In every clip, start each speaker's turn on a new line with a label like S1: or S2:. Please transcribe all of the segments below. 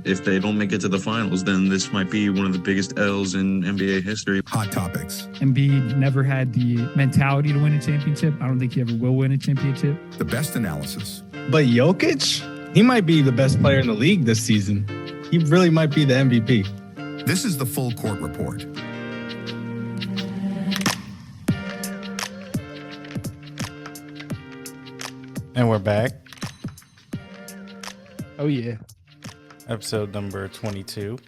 S1: if they don't make it to the finals, then this might be one of the biggest L's in NBA history.
S2: Hot topics.
S3: Embiid never had the mentality to win a championship. I don't think he ever will win a championship.
S2: The best analysis.
S4: But Jokic, he might be the best player in the league this season. He really might be the MVP.
S2: This is the Full Court Report.
S5: And we're back.
S3: Oh, yeah.
S5: Episode number 22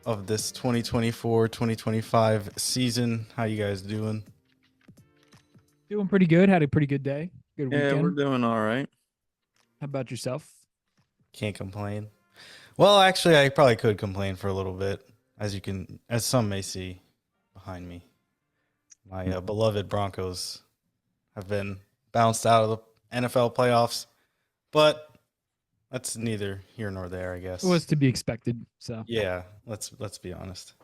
S5: of this 2024-2025 season. How you guys doing?
S3: Doing pretty good. Had a pretty good day. Good weekend.
S6: Yeah, we're doing all right.
S3: How about yourself?
S5: Can't complain. Well, actually, I probably could complain for a little bit, as some may see behind me. My beloved Broncos have been bounced out of the NFL playoffs, but that's neither here nor there, I guess.
S3: It was to be expected. So
S5: yeah, let's be honest.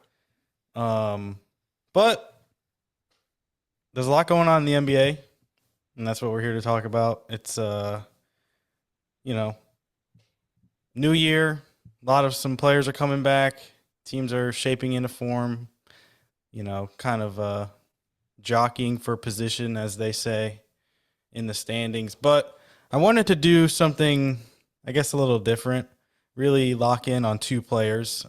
S5: But there's a lot going on in the NBA, and that's what we're here to talk about. It's new year. Some players are coming back. Teams are shaping into form. Kind of jockeying for position, as they say, in the standings. But I wanted to do something, I guess, a little different. Really lock in on two players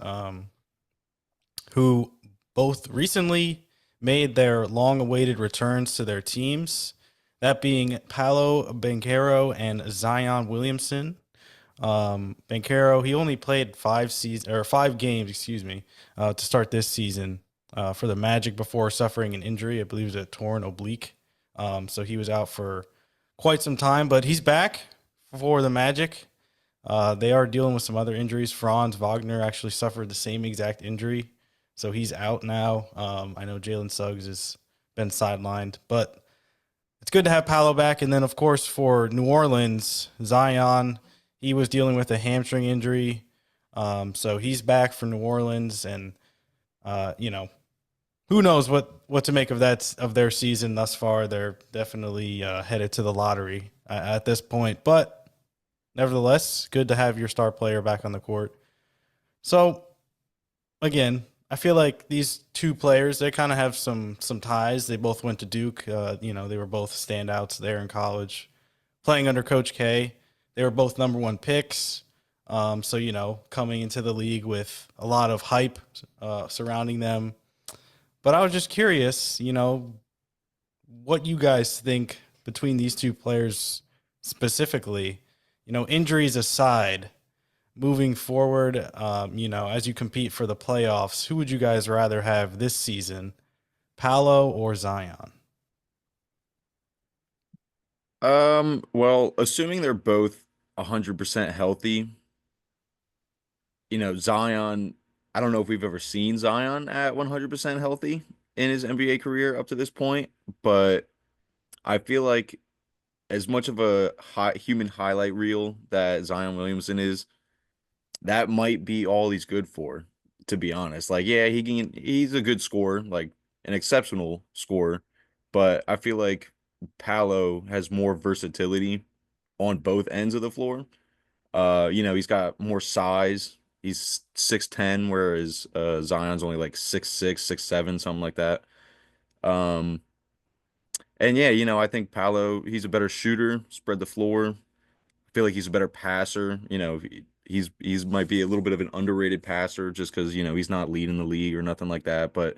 S5: who both recently made their long-awaited returns to their teams. That being Paolo Banchero and Zion Williamson. Banchero, he only played 5 games, to start this season for the Magic before suffering an injury. I believe it was a torn oblique. So he was out for quite some time, but he's back for the Magic. They are dealing with some other injuries. Franz Wagner actually suffered the same exact injury, so he's out now. I know Jalen Suggs has been sidelined, but it's good to have Paolo back. And then, of course, for New Orleans, Zion, he was dealing with a hamstring injury, so he's back for New Orleans. And who knows what to make of their season thus far. They're definitely headed to the lottery at this point, but nevertheless, good to have your star player back on the court. So, again, I feel like these two players, they kind of have some ties. They both went to Duke. They were both standouts there in college. Playing under Coach K, they were both number 1 picks. So, coming into the league with a lot of hype surrounding them. But I was just curious, what you guys think between these two players specifically. Injuries aside, moving forward, as you compete for the playoffs, who would you guys rather have this season, Paolo or Zion?
S6: Well, assuming they're both 100% healthy, Zion, I don't know if we've ever seen Zion at 100% healthy in his NBA career up to this point, but I feel like as much of a human highlight reel that Zion Williamson is, that might be all he's good for, to be honest. Like, yeah, he's a good scorer, like an exceptional scorer, but I feel like Paolo has more versatility on both ends of the floor. He's got more size. He's 6'10", whereas Zion's only like 6'6", 6'7", something like that. And yeah, I think Paolo, he's a better shooter, spread the floor. I feel like he's a better passer. He's might be a little bit of an underrated passer just because, he's not leading the league or nothing like that. But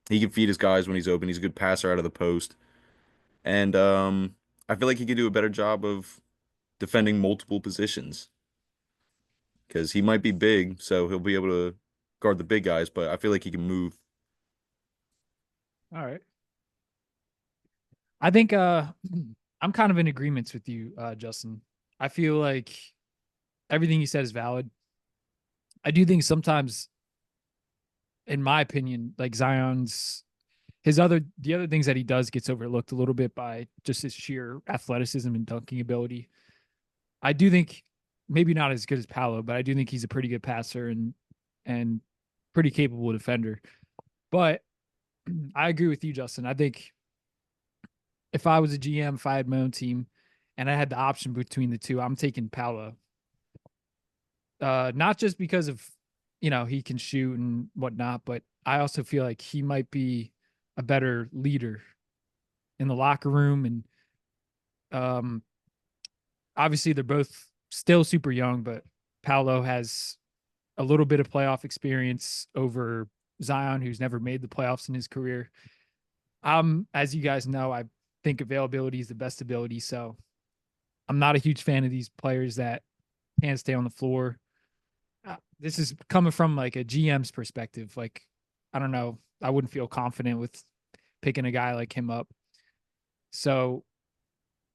S6: he can feed his guys when he's open. He's a good passer out of the post. And I feel like he could do a better job of defending multiple positions because he might be big, so he'll be able to guard the big guys, but I feel like he can move.
S3: All right. I think I'm kind of in agreement with you, Justin. I feel like everything you said is valid. I do think sometimes, in my opinion, like the other things that he does gets overlooked a little bit by just his sheer athleticism and dunking ability. I do think maybe not as good as Paolo, but I do think he's a pretty good passer and pretty capable defender. But I agree with you, Justin. I think if I was a GM, if I had my own team and I had the option between the two, I'm taking Paolo. not just because of, he can shoot and whatnot, but I also feel like he might be a better leader in the locker room. And obviously they're both still super young, but Paolo has a little bit of playoff experience over Zion, who's never made the playoffs in his career. As you guys know, I think availability is the best ability. So I'm not a huge fan of these players that can't stay on the floor. This is coming from like a GM's perspective. Like, I don't know. I wouldn't feel confident with picking a guy like him up. So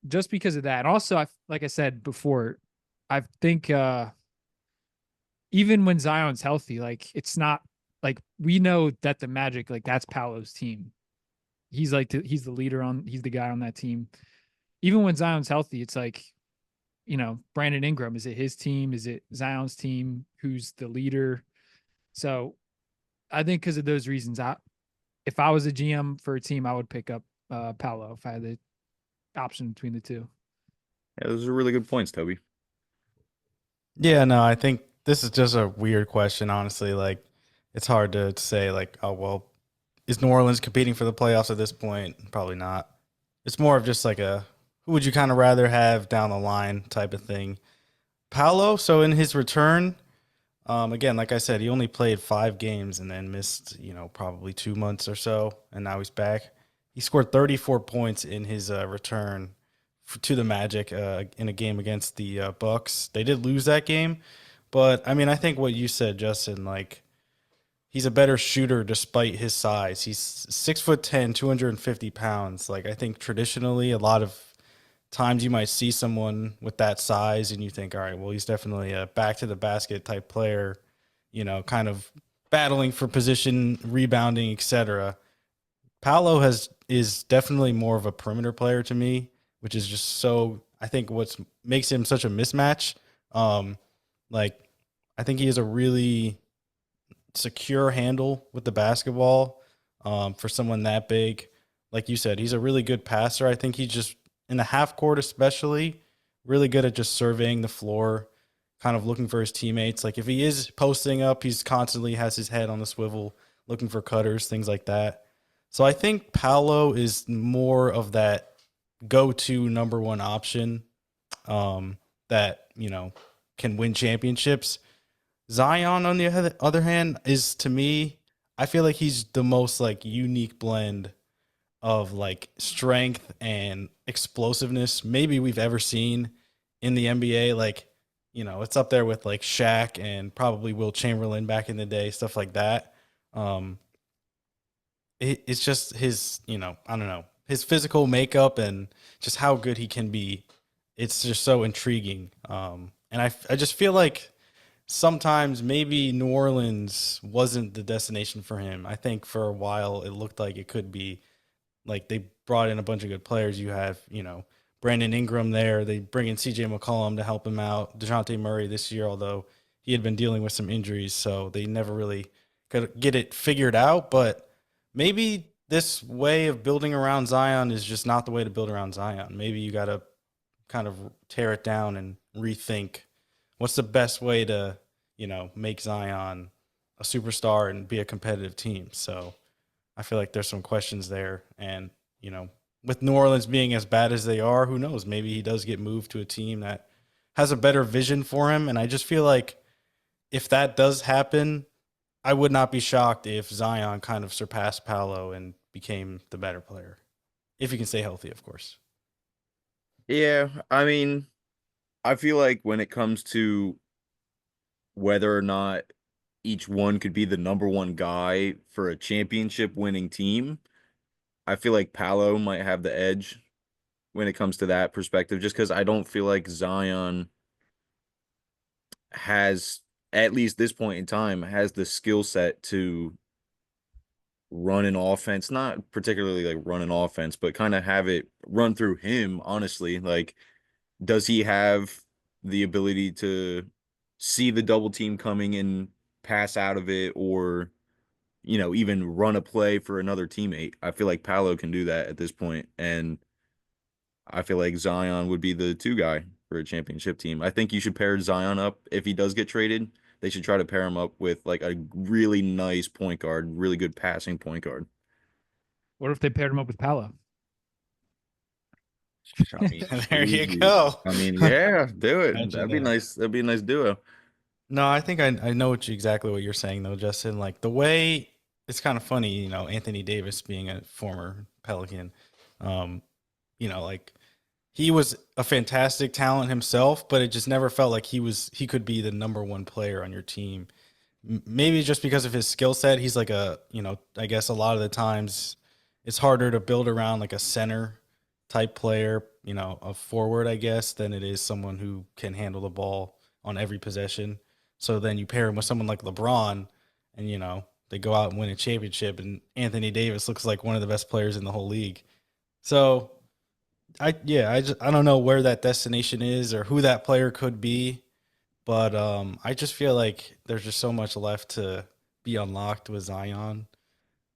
S3: just because of that, and also, like I said before, I think even when Zion's healthy, like it's not like we know that the Magic, like that's Paolo's team. He's he's the leader he's the guy on that team. Even when Zion's healthy, it's like, Brandon Ingram, is it his team? Is it Zion's team? Who's the leader? So I think because of those reasons, if I was a GM for a team, I would pick up Paolo if I had the option between the two.
S6: Yeah, those are really good points, Toby.
S5: Yeah, no, I think this is just a weird question, honestly. Like, it's hard to say, like, oh, well, is New Orleans competing for the playoffs at this point? Probably not. It's more of just like who would you kind of rather have down the line type of thing. Paolo, so in his return, again, like I said, he only played 5 games and then missed, probably 2 months or so, and now he's back. He scored 34 points in his return to the Magic in a game against the Bucks. They did lose that game, but I mean, I think what you said, Justin, like he's a better shooter despite his size. He's 6'10", 250 pounds. Like I think traditionally, a lot of times you might see someone with that size and you think, all right, well, he's definitely a back to the basket type player, kind of battling for position, rebounding, etc. Paolo is definitely more of a perimeter player to me, which is just so, I think what makes him such a mismatch. Like I think he has a really secure handle with the basketball for someone that big. Like you said, he's a really good passer. I think he's just in the half court, especially really good at just surveying the floor, kind of looking for his teammates. Like if he is posting up, he's constantly has his head on the swivel, looking for cutters, things like that. So I think Paolo is more of that go-to number one option that, can win championships. Zion, on the other hand, is to me, I feel like he's the most like unique blend of like strength and explosiveness maybe we've ever seen in the NBA. Like, it's up there with like Shaq and probably Will Chamberlain back in the day, stuff like that. It's just his, I don't know, his physical makeup and just how good he can be. It's just so intriguing. And I just feel like sometimes maybe New Orleans wasn't the destination for him. I think for a while it looked like it could be. Like they brought in a bunch of good players. You have, Brandon Ingram there. They bring in CJ McCollum to help him out. DeJounte Murray this year, although he had been dealing with some injuries, so they never really could get it figured out. But maybe this way of building around Zion is just not the way to build around Zion. Maybe you got to kind of tear it down and rethink what's the best way to, make Zion a superstar and be a competitive team. So I feel like there's some questions there. And, with New Orleans being as bad as they are, who knows? Maybe he does get moved to a team that has a better vision for him. And I just feel like if that does happen, I would not be shocked if Zion kind of surpassed Paolo and became the better player. If he can stay healthy, of course.
S6: Yeah, I mean, I feel like when it comes to whether or not each one could be the number one guy for a championship winning team, I feel like Paolo might have the edge when it comes to that perspective, just because I don't feel like Zion has, at least this point in time, has the skill set to run an offense, not particularly like run an offense, but kind of have it run through him, honestly. Like, does he have the ability to see the double team coming and pass out of it, or even run a play for another teammate? I feel like Paolo can do that at this point, and I feel like Zion would be the 2 guy. for a championship team. I think you should pair Zion up if he does get traded. They should try to pair him up with like a really nice point guard, really good passing point guard.
S3: What if they paired him up with Paolo?
S6: I mean,
S5: There you
S6: jeez.
S5: go.
S6: I mean, yeah, do it.
S5: Imagine
S6: That'd be
S5: that.
S6: nice. That'd be a nice duo.
S5: No, I think I know exactly what you're saying though, Justin. Like the way it's kind of funny, Anthony Davis being a former Pelican, like he was a fantastic talent himself, but it just never felt like he could be the number one player on your team. Maybe just because of his skill set, he's like I guess a lot of the times it's harder to build around like a center type player, a forward, I guess, than it is someone who can handle the ball on every possession. So then you pair him with someone like LeBron and, they go out and win a championship and Anthony Davis looks like one of the best players in the whole league. So I don't know where that destination is or who that player could be, but I just feel like there's just so much left to be unlocked with Zion.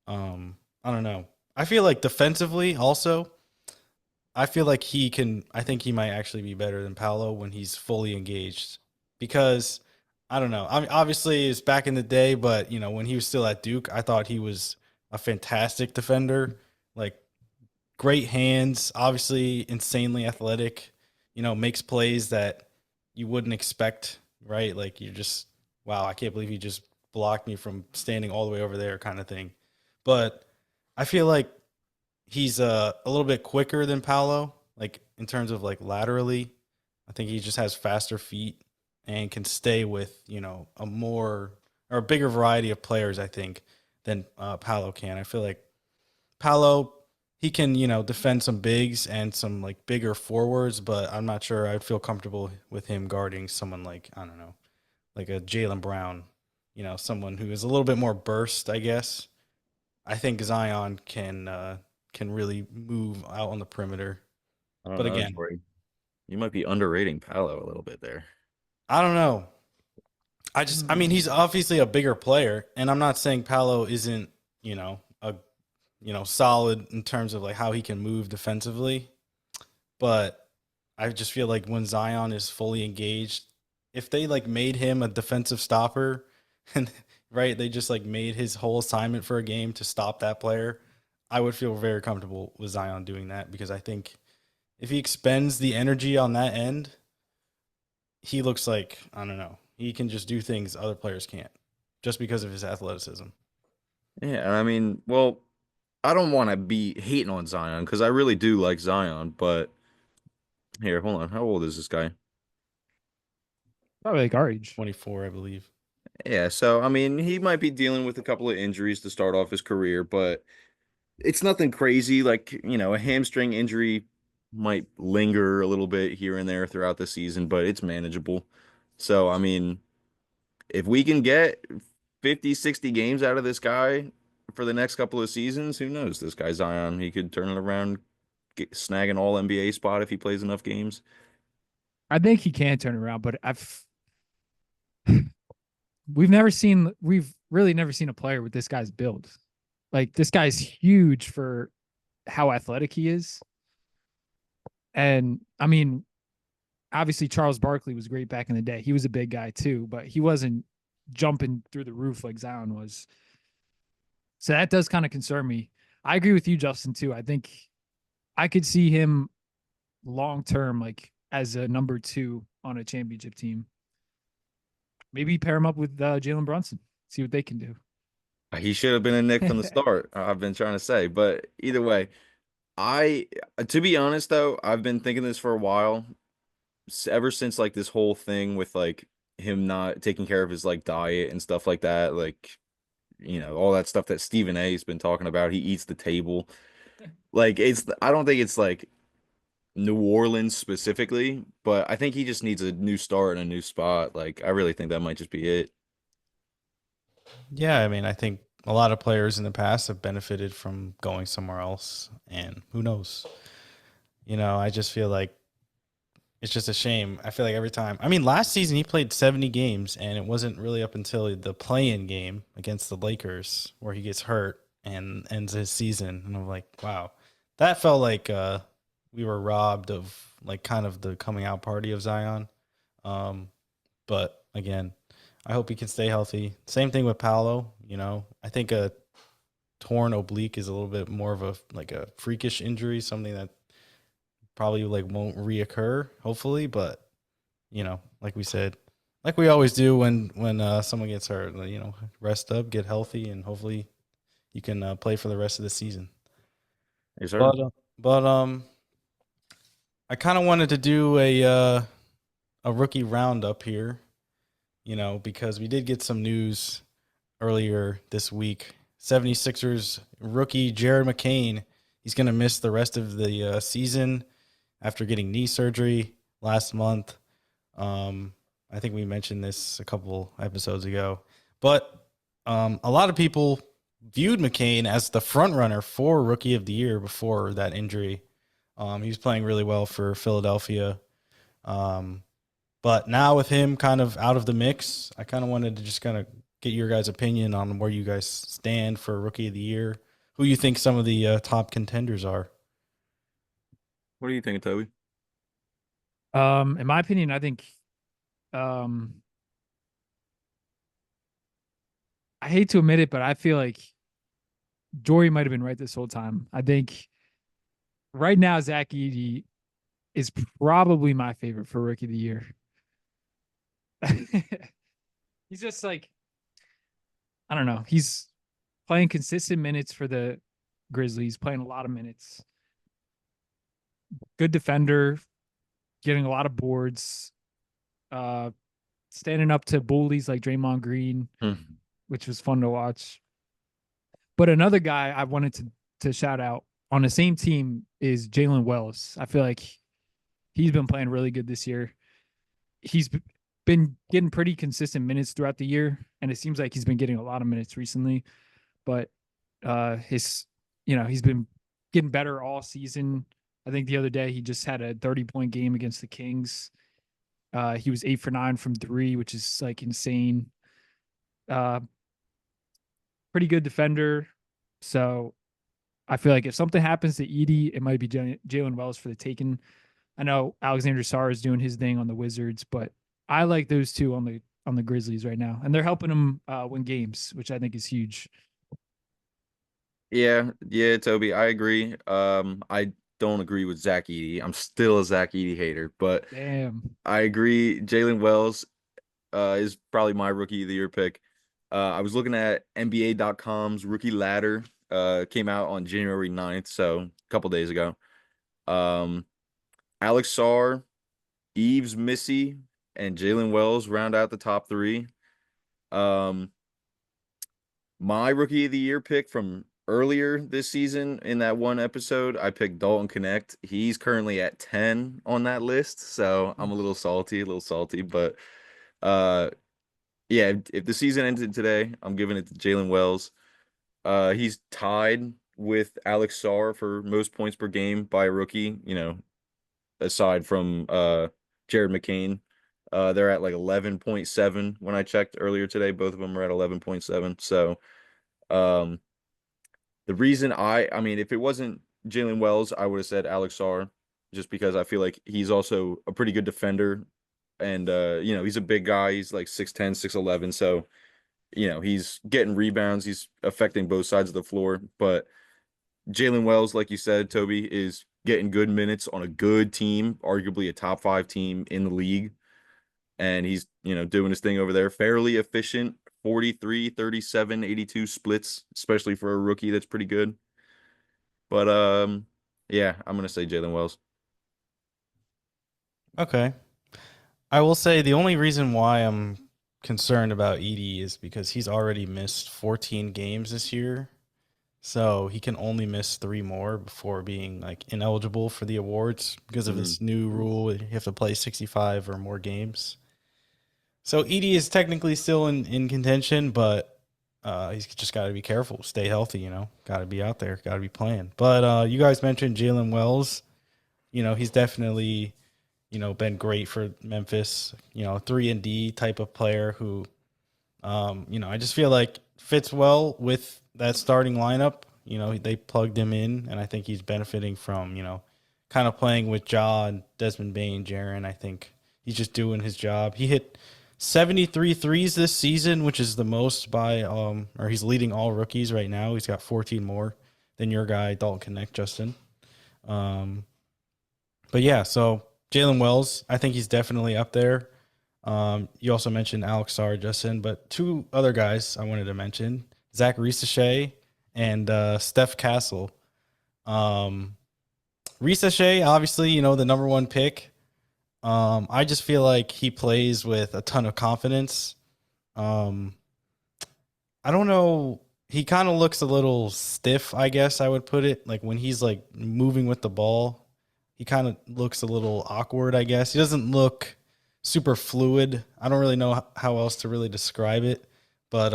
S5: I don't know. I feel like defensively also, I feel like I think he might actually be better than Paolo when he's fully engaged because I don't know. I mean, obviously it's back in the day, but when he was still at Duke, I thought he was a fantastic defender, like great hands, obviously insanely athletic, makes plays that you wouldn't expect, right? Like you're just, wow, I can't believe he just blocked me from standing all the way over there kind of thing. But I feel like he's a little bit quicker than Paolo, like in terms of like laterally. I think he just has faster feet and can stay with, a bigger variety of players, I think, than Paolo can. I feel like Paolo, he can, defend some bigs and some like bigger forwards, but I'm not sure I'd feel comfortable with him guarding someone like, I don't know, like a Jaylen Brown, someone who is a little bit more burst, I guess. I think Zion can really move out on the perimeter.
S6: I don't
S5: But
S6: know,
S5: again,
S6: Jorie. You might be underrating Paolo a little bit there.
S5: I don't know. I mean, he's obviously a bigger player, and I'm not saying Paolo isn't, solid in terms of like how he can move defensively, but I just feel like when Zion is fully engaged, if they like made him a defensive stopper and right, they just like made his whole assignment for a game to stop that player, I would feel very comfortable with Zion doing that because I think if he expends the energy on that end, he looks like, I don't know, he can just do things other players can't just because of his athleticism.
S6: Yeah, and I mean, well, I don't want to be hating on Zion because I really do like Zion, but here, hold on. How old is this guy?
S3: Probably like our age.
S5: 24, I believe.
S6: Yeah, so I mean, he might be dealing with a couple of injuries to start off his career, but it's nothing crazy. Like, a hamstring injury might linger a little bit here and there throughout the season, but it's manageable. So, I mean, if we can get 50, 60 games out of this guy for the next couple of seasons, who knows? This guy Zion, he could turn it around, snag an all NBA spot if he plays enough games.
S3: I think he can turn around, but we've really never seen a player with this guy's build. Like this guy's huge for how athletic he is. And I mean, obviously Charles Barkley was great back in the day. He was a big guy too, but he wasn't jumping through the roof like Zion was. So that does kind of concern me. I agree with you, Justin, too. I think I could see him long term, like as a number 2 on a championship team. Maybe pair him up with Jalen Brunson, see what they can do.
S6: He should have been a Knick from the start. I've been trying to say, but either way, to be honest though, I've been thinking this for a while, ever since like this whole thing with like him not taking care of his like diet and stuff like that, like all that stuff that Stephen A. has been talking about. He eats the table, like I don't think it's like New Orleans specifically, but I think he just needs a new start and a new spot. Like I really think that might just be it.
S5: Yeah, I mean, I think a lot of players in the past have benefited from going somewhere else, and who knows? I just feel like it's just a shame. I feel like every time. I mean, last season he played 70 games, and it wasn't really up until the play-in game against the Lakers where he gets hurt and ends his season. And I'm like, wow, that felt like we were robbed of like kind of the coming out party of Zion. But again, I hope he can stay healthy. Same thing with Paolo. I think a torn oblique is a little bit more of a freakish injury, something that probably like won't reoccur, hopefully. But like we said, like we always do when someone gets hurt, rest up, get healthy, and hopefully you can play for the rest of the season.
S6: Yes, sir.
S5: But I kind of wanted to do a rookie roundup here, because we did get some news earlier this week. 76ers rookie Jared McCain, he's going to miss the rest of the season after getting knee surgery last month. I think we mentioned this a couple episodes ago, but a lot of people viewed McCain as the front runner for Rookie of the Year before that injury. He was playing really well for Philadelphia. But now with him kind of out of the mix, I kind of wanted to just kind of get your guys' opinion on where you guys stand for Rookie of the Year, who you think some of the top contenders are.
S6: What do you think, Toby?
S3: In my opinion, I think I hate to admit it, but I feel like Jorie might have been right this whole time. I think right now Zach Edey is probably my favorite for Rookie of the Year. He's just like, I don't know. He's playing consistent minutes for the Grizzlies, playing a lot of minutes. Good defender, getting a lot of boards, standing up to bullies like Draymond Green, which was fun to watch. But another guy I wanted to shout out on the same team is Jalen Wells. I feel like he's been playing really good this year. He's been getting pretty consistent minutes throughout the year, and it seems like he's been getting a lot of minutes recently. But he's been getting better all season. I think the other day he just had a 30-point game against the Kings. He was 8 for 9 from 3, which is like insane. Pretty good defender. So I feel like if something happens to Edey, it might be Jalen Wells for the taking. I know Alexander Sarr is doing his thing on the Wizards, but I like those two on the Grizzlies right now, and they're helping them win games, which I think is huge.
S6: Yeah, Toby, I agree. I don't agree with Zach Edey. I'm still a Zach Edey hater, but
S3: Damn.
S6: I agree. Jalen Wells is probably my Rookie of the Year pick. I was looking at NBA.com's rookie ladder. Came out on January 9th, so a couple days ago. Alex Sarr, Yves Missy, and Jalen Wells round out the top 3. My Rookie of the Year pick from earlier this season in that one episode, I picked Dalton Connect. He's currently at 10 on that list, so I'm a little salty, but yeah, if the season ended today, I'm giving it to Jalen Wells. He's tied with Alex Sarr for most points per game by a rookie, aside from Jared McCain. They're at like 11.7 when I checked earlier today. Both of them are at 11.7. So the reason I mean, if it wasn't Jalen Wells, I would have said Alex Sarr, just because I feel like he's also a pretty good defender. And, he's a big guy. He's like 6'10", 6'11". So, he's getting rebounds. He's affecting both sides of the floor. But Jalen Wells, like you said, Toby, is getting good minutes on a good team, arguably a top 5 team in the league. And he's, doing his thing over there. Fairly efficient, 43, 37, 82 splits, especially for a rookie. That's pretty good. But, yeah, I'm going to say Jalen Wells.
S5: Okay. I will say the only reason why I'm concerned about Edey is because he's already missed 14 games this year. So he can only miss 3 more before being like ineligible for the awards because of this new rule. You have to play 65 or more games. So Edey is technically still in contention, but he's just got to be careful, stay healthy, got to be out there, got to be playing. But you guys mentioned Jalen Wells. He's definitely been great for Memphis, 3-and-D type of player who, I just feel like fits well with that starting lineup. They plugged him in, and I think he's benefiting from, kind of playing with Ja and Desmond Bane, Jaren. I think he's just doing his job. He hit 73 threes this season, which is the most by or he's leading all rookies right now. He's got 14 more than your guy Dalton Connect, Justin. But yeah, so Jalen Wells, I think he's definitely up there. You also mentioned Alex Sarr, Justin, but two other guys I wanted to mention, Zach Risache and Steph Castle. Risache, obviously, the number one pick. I just feel like he plays with a ton of confidence. I don't know. He kind of looks a little stiff, I guess I would put it. Like when he's like moving with the ball, he kind of looks a little awkward, I guess. He doesn't look super fluid. I don't really know how else to really describe it, but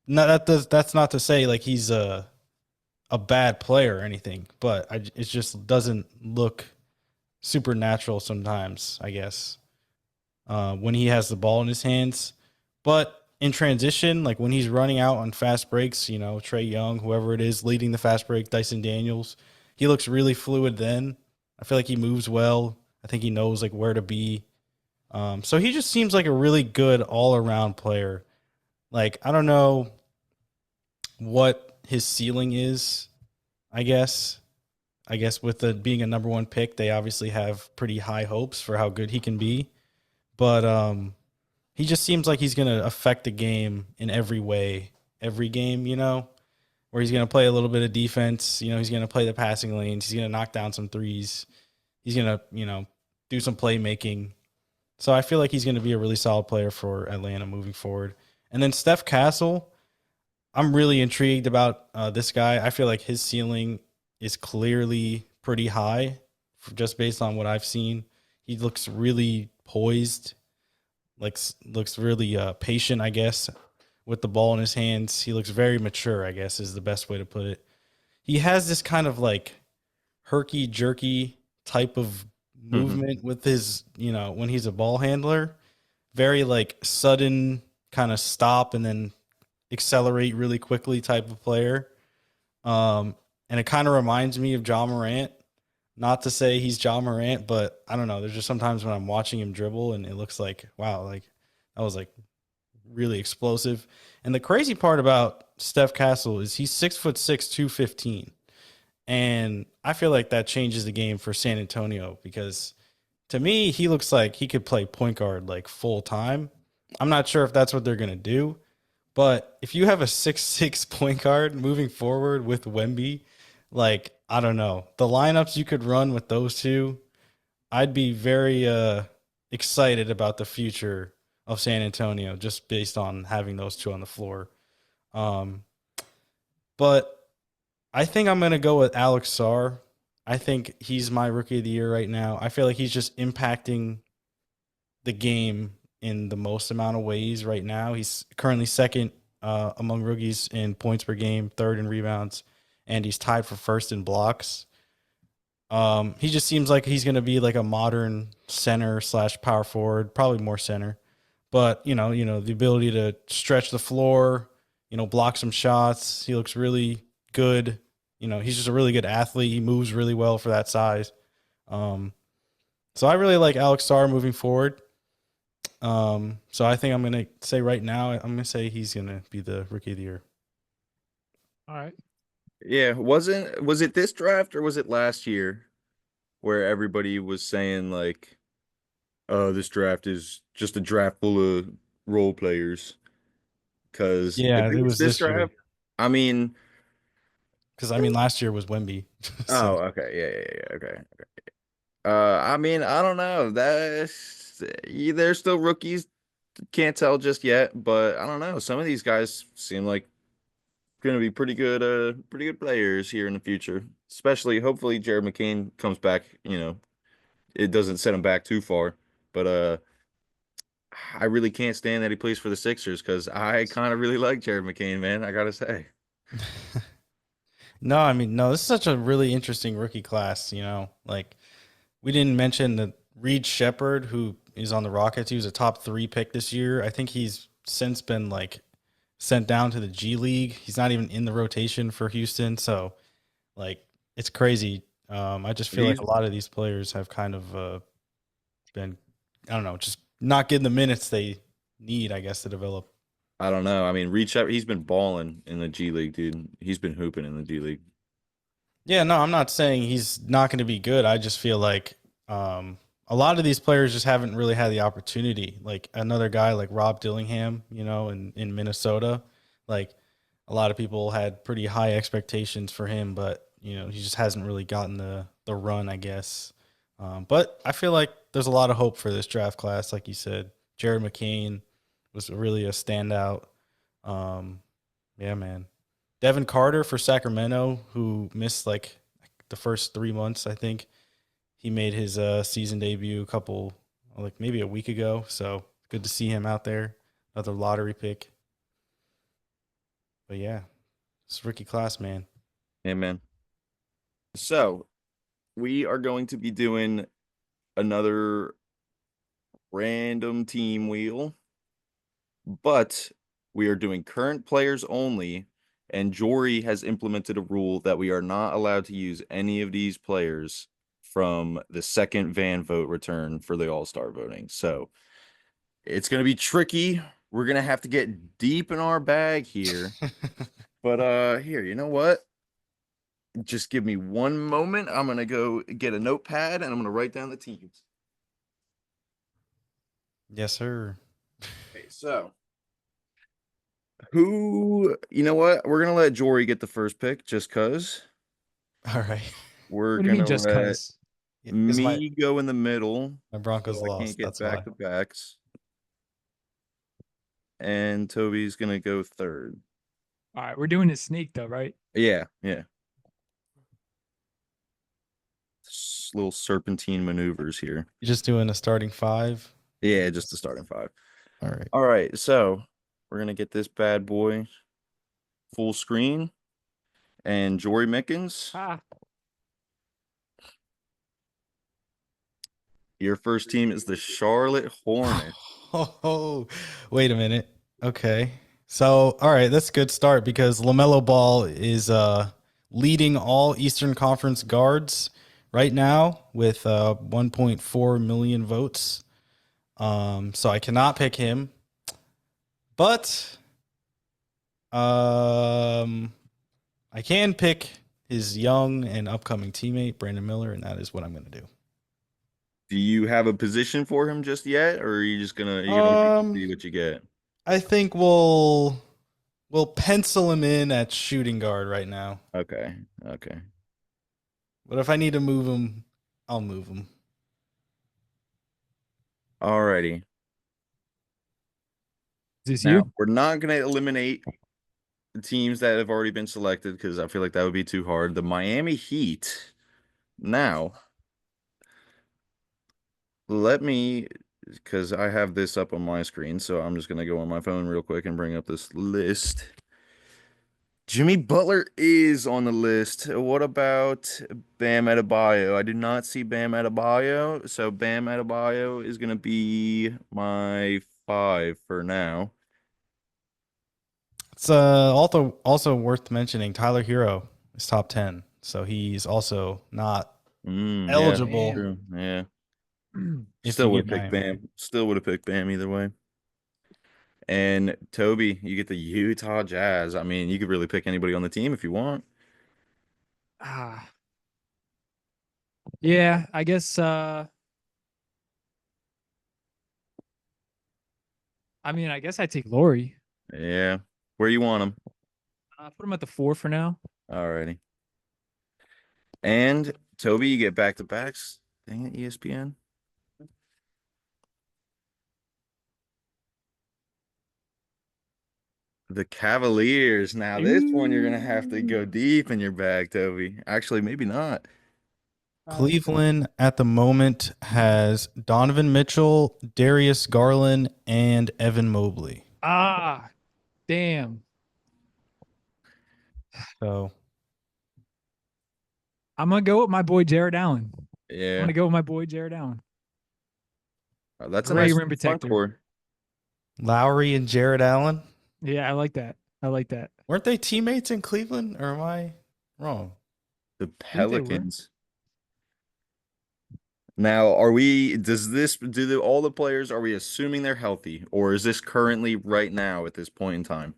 S5: that's not to say like he's a bad player or anything, but it just doesn't look super natural sometimes, I guess, when he has the ball in his hands. But in transition, like when he's running out on fast breaks, Trey Young, whoever it is leading the fast break, Dyson Daniels, he looks really fluid then. I feel like he moves well. I think he knows like where to be. So he just seems like a really good all-around player. Like, I don't know what his ceiling is, I guess. With being a number one pick, they obviously have pretty high hopes for how good he can be. But he just seems like he's going to affect the game in every way, every game, where he's going to play a little bit of defense. He's going to play the passing lanes. He's going to knock down some threes. He's going to, do some playmaking. So I feel like he's going to be a really solid player for Atlanta moving forward. And then Steph Castle, I'm really intrigued about this guy. I feel like his ceiling is clearly pretty high just based on what I've seen. He looks really poised, looks really patient, I guess, with the ball in his hands. He looks very mature, I guess, is the best way to put it. He has this kind of like herky-jerky type of movement with his, when he's a ball handler. Very like sudden kind of stop and then accelerate really quickly type of player. And it kind of reminds me of Ja Morant. Not to say he's Ja Morant, but I don't know. There's just sometimes when I'm watching him dribble and it looks like, wow, like that was like really explosive. And the crazy part about Steph Castle is he's 6'6", 215. And I feel like that changes the game for San Antonio because to me, he looks like he could play point guard like full time. I'm not sure if that's what they're going to do, but if you have a 6'6" point guard moving forward with Wemby, like, I don't know, the lineups you could run with those two, I'd be very excited about the future of San Antonio just based on having those two on the floor. But I think I'm going to go with Alex Sarr. I think he's my rookie of the year right now. I feel like he's just impacting the game in the most amount of ways right now. He's currently second among rookies in points per game, third in rebounds, and he's tied for first in blocks. He just seems like he's going to be like a modern center / power forward, probably more center. But, the ability to stretch the floor, block some shots. He looks really good. He's just a really good athlete. He moves really well for that size. So I really like Alex Sarr moving forward. So I think I'm going to say right now, I'm going to say he's going to be the rookie of the year.
S3: All right.
S6: Yeah, was it this draft or was it last year where everybody was saying like, "Oh, this draft is just a draft full of role players"? Because
S5: Yeah,
S6: if
S5: it
S6: it was
S5: was
S6: this
S5: this year.
S6: draft, I mean,
S5: Because, last year was Wemby.
S6: oh, okay, yeah, okay. I mean, I don't know. They're still rookies. Can't tell just yet, but I don't know. Some of these guys seem like going to be pretty good players here in the future. Especially, hopefully, Jared McCain comes back. It doesn't set him back too far. But I really can't stand that he plays for the Sixers because I kind of really like Jared McCain, man. I gotta say.
S5: No, this is such a really interesting rookie class, like we didn't mention the Reed Shepherd, who is on the Rockets. He was a top 3 pick this year. I think he's since been like sent down to the G League. He's not even in the rotation for Houston. So like, it's crazy I just feel like a lot of these players have kind of been, I don't know, just not getting the minutes they need, I guess, to develop.
S6: I don't know. I mean, reach out. He's been balling in the G League, dude. He's been hooping in the G League.
S5: Yeah, no, I'm not saying he's not going to be good. I just feel like a lot of these players just haven't really had the opportunity. Like another guy like Rob Dillingham, in Minnesota, like a lot of people had pretty high expectations for him, but he just hasn't really gotten the run, I guess. But I feel like there's a lot of hope for this draft class, like you said. Jared McCain was really a standout. Yeah, man. Devin Carter for Sacramento, who missed like the first 3 months, I think. He made his season debut maybe a week ago. So good to see him out there. Another lottery pick. But yeah, it's rookie class, man.
S6: Yeah, man. So we are going to be doing another random team wheel, but we are doing current players only. And Jorie has implemented a rule that we are not allowed to use any of these players from the second van vote return for the All-Star voting. So it's going to be tricky. We're going to have to get deep in our bag here. But here, you know what? Just give me one moment. I'm going to go get a notepad and I'm going to write down the teams.
S5: Yes, sir.
S6: Okay, so you know what? We're going to let Jorie get the first pick just because.
S5: All right.
S6: We're
S3: What do you
S6: going
S3: mean
S6: to
S3: just
S6: let
S3: cause?
S6: me go in the middle.
S5: My Broncos
S6: so I
S5: lost.
S6: can't get
S5: That's why.
S6: back-to-backs. And Toby's going to go third.
S3: All right, we're doing it sneak though, right?
S6: Yeah. Little serpentine maneuvers here.
S5: You're just doing a starting five?
S6: Yeah, just the starting five.
S5: All right.
S6: All right, so we're going to get this bad boy full screen. And Jorie Mickens, your first team is the Charlotte Hornets.
S5: Oh, wait a minute. Okay. So, all right, that's a good start because LaMelo Ball is leading all Eastern Conference guards right now with 1.4 million votes. So I cannot pick him. But I can pick his young and upcoming teammate, Brandon Miller, and that is what I'm going to do.
S6: Do you have a position for him just yet, or are you just gonna wait to see what you get?
S5: I think we'll pencil him in at shooting guard right now.
S6: Okay.
S5: But if I need to move him, I'll move him.
S6: Alrighty.
S3: Is this
S6: Now
S3: you?
S6: we're not gonna eliminate the teams that have already been selected because I feel like that would be too hard. The Miami Heat. Now, because I have this up on my screen, so I'm just going to go on my phone real quick and bring up this list. Jimmy Butler is on the list. What about Bam Adebayo? I do not see Bam Adebayo, so Bam Adebayo is going to be my 5 for now.
S5: It's also worth mentioning Tyler Hero is top 10, so he's also not eligible.
S6: Yeah.
S5: If
S6: Still
S5: you
S6: would
S5: get
S6: have picked Bam. Still would have picked Bam either way. And Toby, you get the Utah Jazz. I mean, you could really pick anybody on the team if you want.
S3: Yeah, I guess I I take Laurie.
S6: Yeah. Where you want him?
S3: Put him at the 4 for now.
S6: Alrighty. And Toby, you get back-to-backs. Dang it, ESPN. The Cavaliers. Now, this one you're going to have to go deep in your bag, Toby. Actually, maybe not.
S5: Cleveland at the moment has Donovan Mitchell, Darius Garland, and Evan Mobley.
S3: Damn.
S5: So
S3: I'm going to go with my boy Jared Allen.
S6: Yeah.
S3: I'm going to go with my boy Jared Allen.
S6: That's
S3: Great
S6: a nice
S3: rim protector.
S6: core.
S5: Lowry and Jared Allen.
S3: Yeah, I like that.
S5: Weren't they teammates in Cleveland, or am I wrong?
S6: The Pelicans. Now, all the players, are we assuming they're healthy, or is this currently right now at this point in time?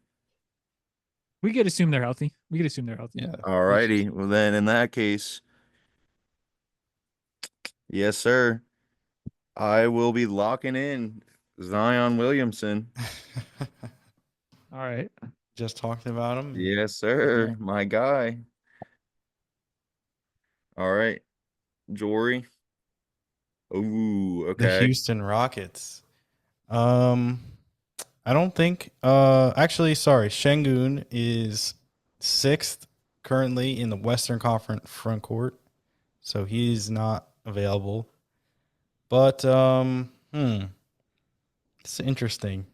S3: We could assume they're healthy. We could assume they're healthy.
S4: Yeah.
S6: All righty. Well, then in that case, yes, sir. I will be locking in Zion Williamson.
S3: All right.
S4: Just talked about him.
S6: Yes, sir. My guy. All right. Jorie. Ooh,
S4: The
S6: okay.
S4: Houston Rockets. I don't think actually sorry, Şengün is 6th currently in the Western Conference front court. So he's not available. But it's interesting.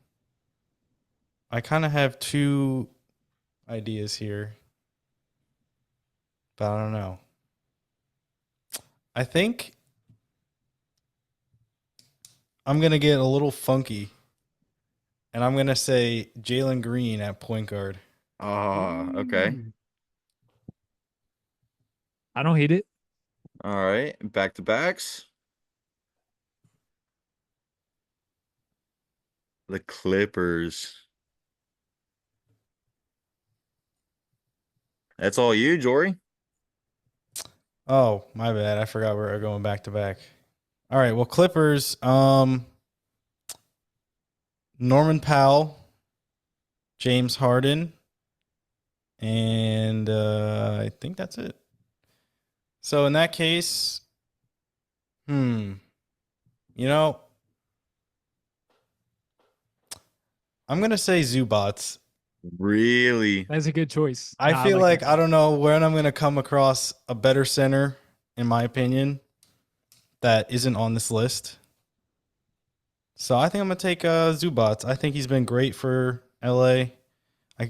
S4: I kind of have two ideas here. But I don't know. I think I'm going to get a little funky. And I'm going to say Jalen Green at point guard.
S6: Okay.
S3: Ooh. I don't hate it.
S6: All right. Back to backs. The Clippers. That's all you, Jorie?
S4: Oh, my bad. I forgot we're going back to back. All right. Well, Clippers, Norman Powell, James Harden, and I think that's it. So in that case, you know, I'm going to say Zubats.
S6: Really?
S3: That's a good choice.
S4: I
S3: Nah,
S4: feel like
S3: that.
S4: I don't know when I'm going to come across a better center, in my opinion, that isn't on this list. So I think I'm going to take Zubats. I think he's been great for LA.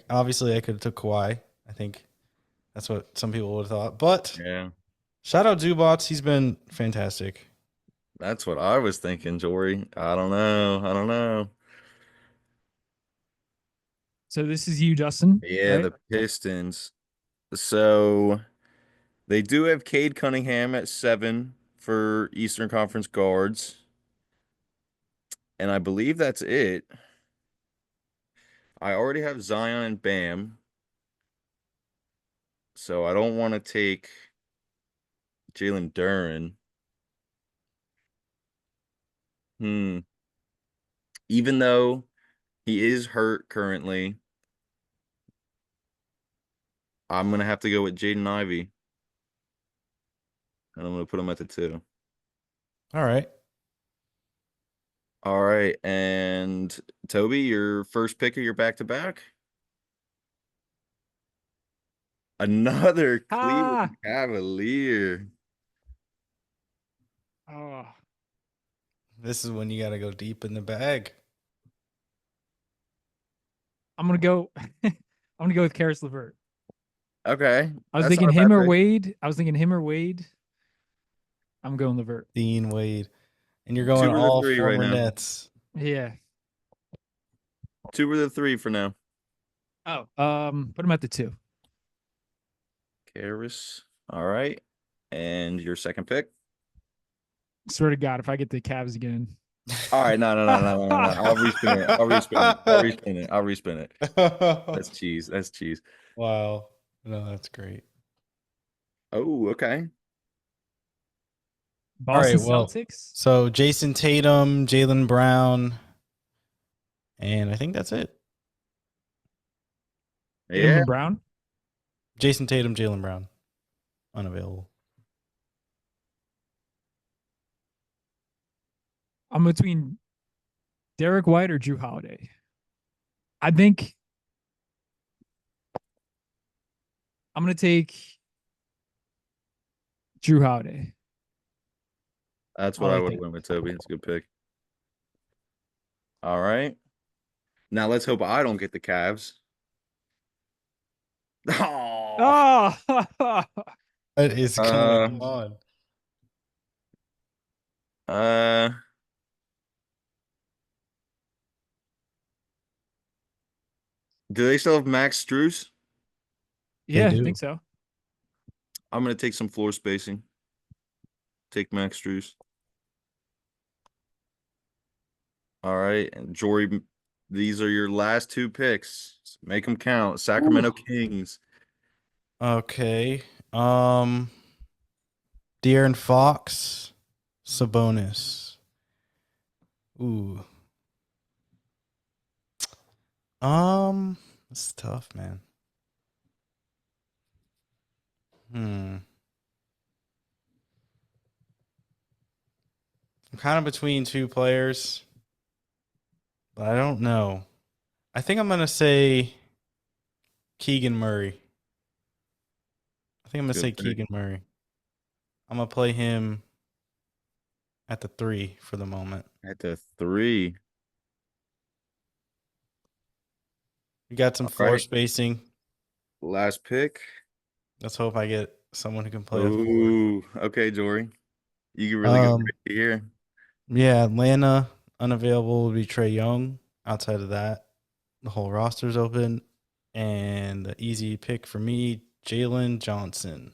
S4: Obviously, I could have took Kawhi. I think that's what some people would have thought. But
S6: Yeah.
S4: shout out Zubats. He's been fantastic.
S6: That's what I was thinking, Jorie. I don't know.
S3: So this is you, Justin.
S6: Yeah,
S3: right?
S6: the Pistons. So they do have Cade Cunningham at 7 for Eastern Conference guards. And I believe that's it. I already have Zion and Bam. So I don't want to take Jalen Duren. Even though he is hurt currently, I'm going to have to go with Jaden Ivey. And I'm going to put him at the 2.
S4: All right.
S6: All right. And Toby, your first pick of your back-to-back? Another Cleveland Cavalier.
S3: Oh,
S4: This is when you got to go deep in the bag.
S3: I'm gonna go. I'm gonna go with Karis LeVert.
S6: Okay.
S3: I was
S6: that's
S3: thinking
S6: not a
S3: him
S6: bad
S3: or
S6: pick.
S3: Wade. I'm going LeVert.
S4: Dean Wade. And you're going
S6: Two or the
S4: all
S6: three right
S4: former
S6: now.
S4: Nets.
S3: Yeah.
S6: 2 or the 3 for now.
S3: Oh, put him at the 2.
S6: Karis. All right. And your second pick?
S3: Swear to God, if I get the Cavs again.
S6: All right. No. I'll respin it. I'll respin it. That's cheese.
S4: Wow. No, that's great.
S6: Oh, okay.
S3: Boston
S4: well,
S3: Celtics.
S4: So Jason Tatum, Jaylen Brown, and I think that's it.
S6: Yeah.
S3: Jaylen Brown.
S4: Jason Tatum, Jaylen Brown, unavailable.
S3: I'm between Derek White or Drew Holiday. I think I'm gonna take Drew Holiday.
S6: That's
S3: I
S6: what I
S3: like
S6: would have
S3: that.
S6: went with, Toby. That's a good pick. All right. Now let's hope I don't get the Cavs. Oh.
S3: Oh,
S4: What is going on?
S6: Do they still have Max Strus?
S3: yeah, I
S4: do.
S3: think so.
S6: I'm gonna take some floor spacing. Take Max Strus. All right, and Jory, these are your last two picks. Make them count. Sacramento Kings.
S5: Okay. De'Aaron Fox, Sabonis. Ooh. This is tough, man. I'm kind of between two players, but I don't know. I think I'm gonna say Keegan Murray. I think I'm gonna
S6: Good
S5: say
S6: pick.
S5: Keegan Murray. I'm gonna play him at the 3 for the moment.
S6: At the 3.
S5: We got some
S6: All
S5: floor
S6: right.
S5: spacing.
S6: Last pick.
S5: Let's hope I get someone who can play the 4.
S6: Ooh, okay, Jory. You get really good pick here.
S5: Yeah, Atlanta unavailable would be Trae Young. Outside of that, the whole roster's open. And the easy pick for me, Jalen Johnson.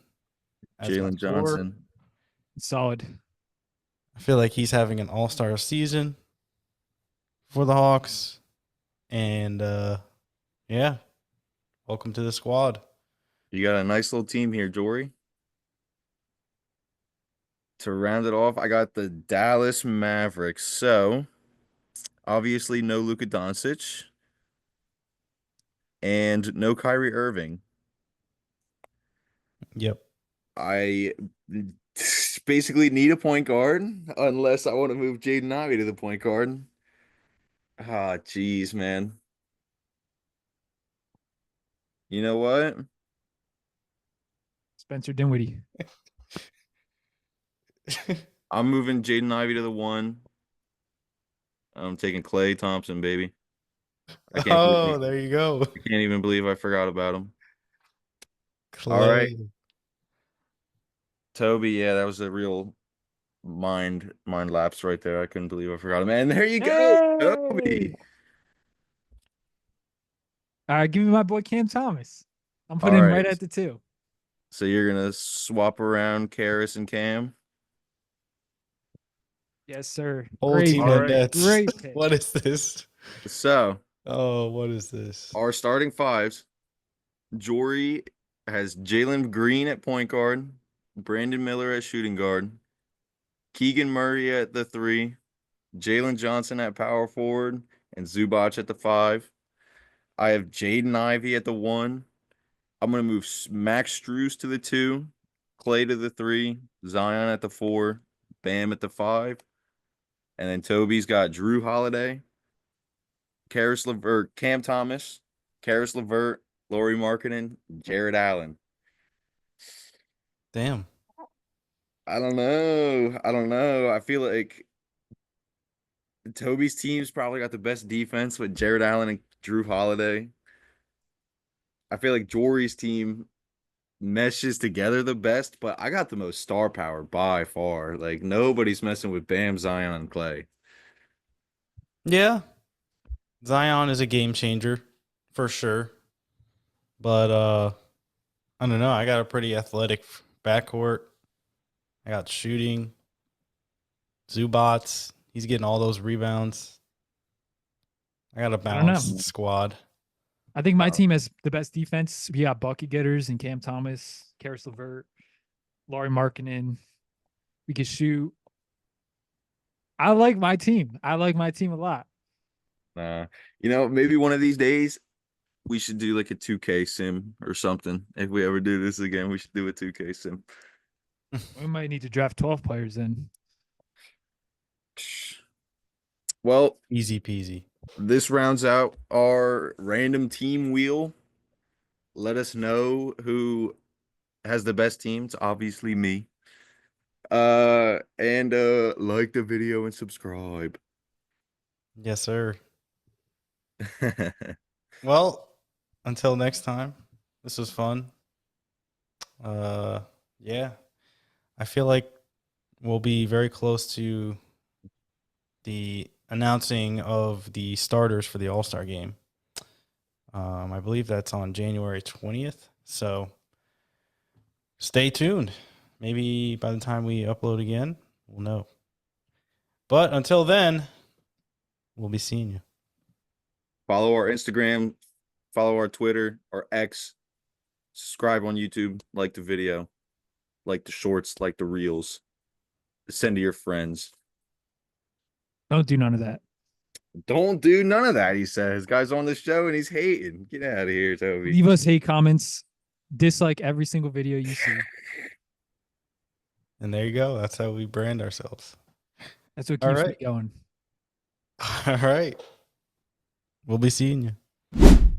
S5: As my
S6: Jalen
S5: 4.
S6: Johnson.
S3: Solid.
S5: I feel like he's having an all-star season for the Hawks. And yeah, welcome to the squad.
S6: You got a nice little team here, Jory. To round it off, I got the Dallas Mavericks. So, obviously, no Luka Doncic and no Kyrie Irving.
S5: Yep.
S6: I basically need a point guard unless I want to move Jaden Ivey to the point guard. Ah, jeez, man. You know what?
S3: Spencer Dinwiddie.
S6: I'm moving Jaden Ivey to the 1. I'm taking Klay Thompson, baby. I can't believe
S5: There you go.
S6: I can't even believe I forgot about him. All right.
S5: Clay.
S6: Toby, yeah, that was a real mind lapse right there. I couldn't believe I forgot him. And there you go, Toby.
S3: Hey! All right, give me my boy Cam Thomas. I'm
S6: All
S3: putting him
S6: right.
S3: right at the 2.
S6: So you're gonna swap around Karras and Cam.
S3: Yes, sir.
S5: Whole
S3: Great
S5: team
S3: pick.
S5: of Nets.
S3: Great pick.
S5: What is this?
S6: So
S5: Oh, what is this?
S6: our starting fives, Jory has Jalen Green at point guard, Brandon Miller at shooting guard, Keegan Murray at the 3, Jalen Johnson at power forward, and Zubac at the 5. I have Jaden Ivey at the 1. I'm going to move Max Strus to the 2, Klay to the 3, Zion at the 4, Bam at the 5. And then Toby's got Drew Holiday, Cam Thomas, Karis LeVert, Laurie Markkinen, Jared Allen.
S5: Damn.
S6: I don't know. I feel like Toby's team's probably got the best defense with Jared Allen and Drew Holiday. I feel like Jory's team meshes together the best, but I got the most star power by far. Like nobody's messing with Bam, Zion, and Klay.
S5: Yeah. Zion is a game changer for sure. But I don't know. I got a pretty athletic backcourt. I got shooting. Zubats. He's getting all those rebounds. I got a
S3: don't know.
S5: balanced squad.
S3: I think my team has the best defense. We got bucket getters and Cam Thomas, Karis LeVert, Laurie Markkinen. We can shoot. I like my team. I like my team a lot.
S6: Maybe one of these days we should do like a 2K sim or something. If we ever do this again, we should do a 2K sim.
S3: We might need to draft 12 players then.
S6: Well,
S5: Easy peasy.
S6: this rounds out our random team wheel. Let us know who has the best team. It's obviously me. And like the video and subscribe.
S5: Yes, sir. Well, until next time. This was fun. Yeah. I feel like we'll be very close to the announcing of the starters for the All-Star game. I believe that's on January 20th. So stay tuned. Maybe by the time we upload again, we'll know. But until then, We'll be seeing you.
S6: Follow our Instagram, follow our Twitter, our X, subscribe on YouTube, like the video, like the shorts, like the reels. Send to your friends.
S3: Don't do none of that.
S6: Don't do none of that, he says. Guy's on the show and he's hating. Get out of here, Toby.
S3: Leave us hate comments. Dislike every single video you see.
S5: And there you go. That's how we brand ourselves.
S3: That's what
S5: All
S3: keeps
S5: right.
S3: me going.
S5: All right. We'll be seeing you.